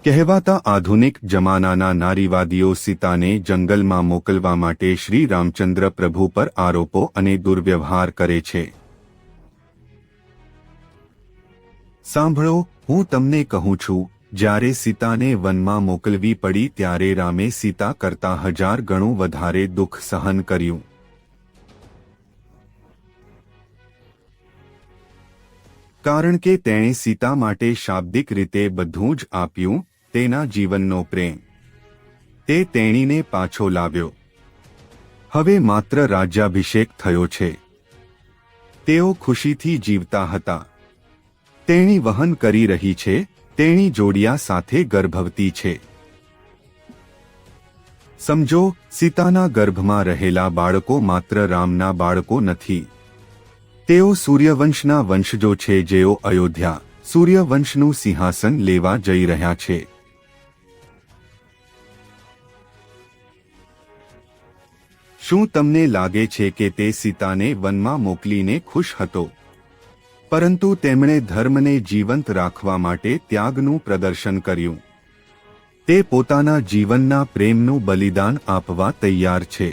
કહેવાતા આધુનિક જમાનાના નારીવાદીઓ સીતાને જંગલમાં મોકલવા માટે શ્રી રામચંદ્ર પ્રભુ પર આરોપો અને દુર્વ્યવહાર કરે છે। સાંભળો, હું તમને કહું છું, જ્યારે સીતાને વનમાં મોકલવી પડી ત્યારે રામે સીતા કરતાં 1000 ગણું વધારે દુઃખ સહન કર્યું। કારણ કે તેણે સીતા માટે શાબ્દિક રીતે બધું જ આપ્યું, તેના જીવનનો પ્રેમ। તે તેણીને પાછો લાવ્યો। હવે માત્ર રાજ્યાભિષેક થયો છે। તેઓ ખુશીથી જીવતા હતા। તેણી વહન કરી રહી છે, તેણી જોડિયા સાથે ગર્ભવતી છે। સમજો, સીતાના ગર્ભમાં રહેલા બાળકો માત્ર રામના બાળકો નથી। તેઓ સૂર્યવંશના વંશજો છે જેઓ અયોધ્યા, સૂર્યવંશનું સિંહાસન લેવા જઈ રહ્યા છે। શું તમને લાગે છે કે તે સીતાને વનમાં મોકલીને ખુશ હતો? પરંતુ તેમણે ધર્મને જીવંત રાખવા માટે ત્યાગનું પ્રદર્શન કર્યું। તે પોતાના જીવનના પ્રેમનું બલિદાન આપવા તૈયાર છે।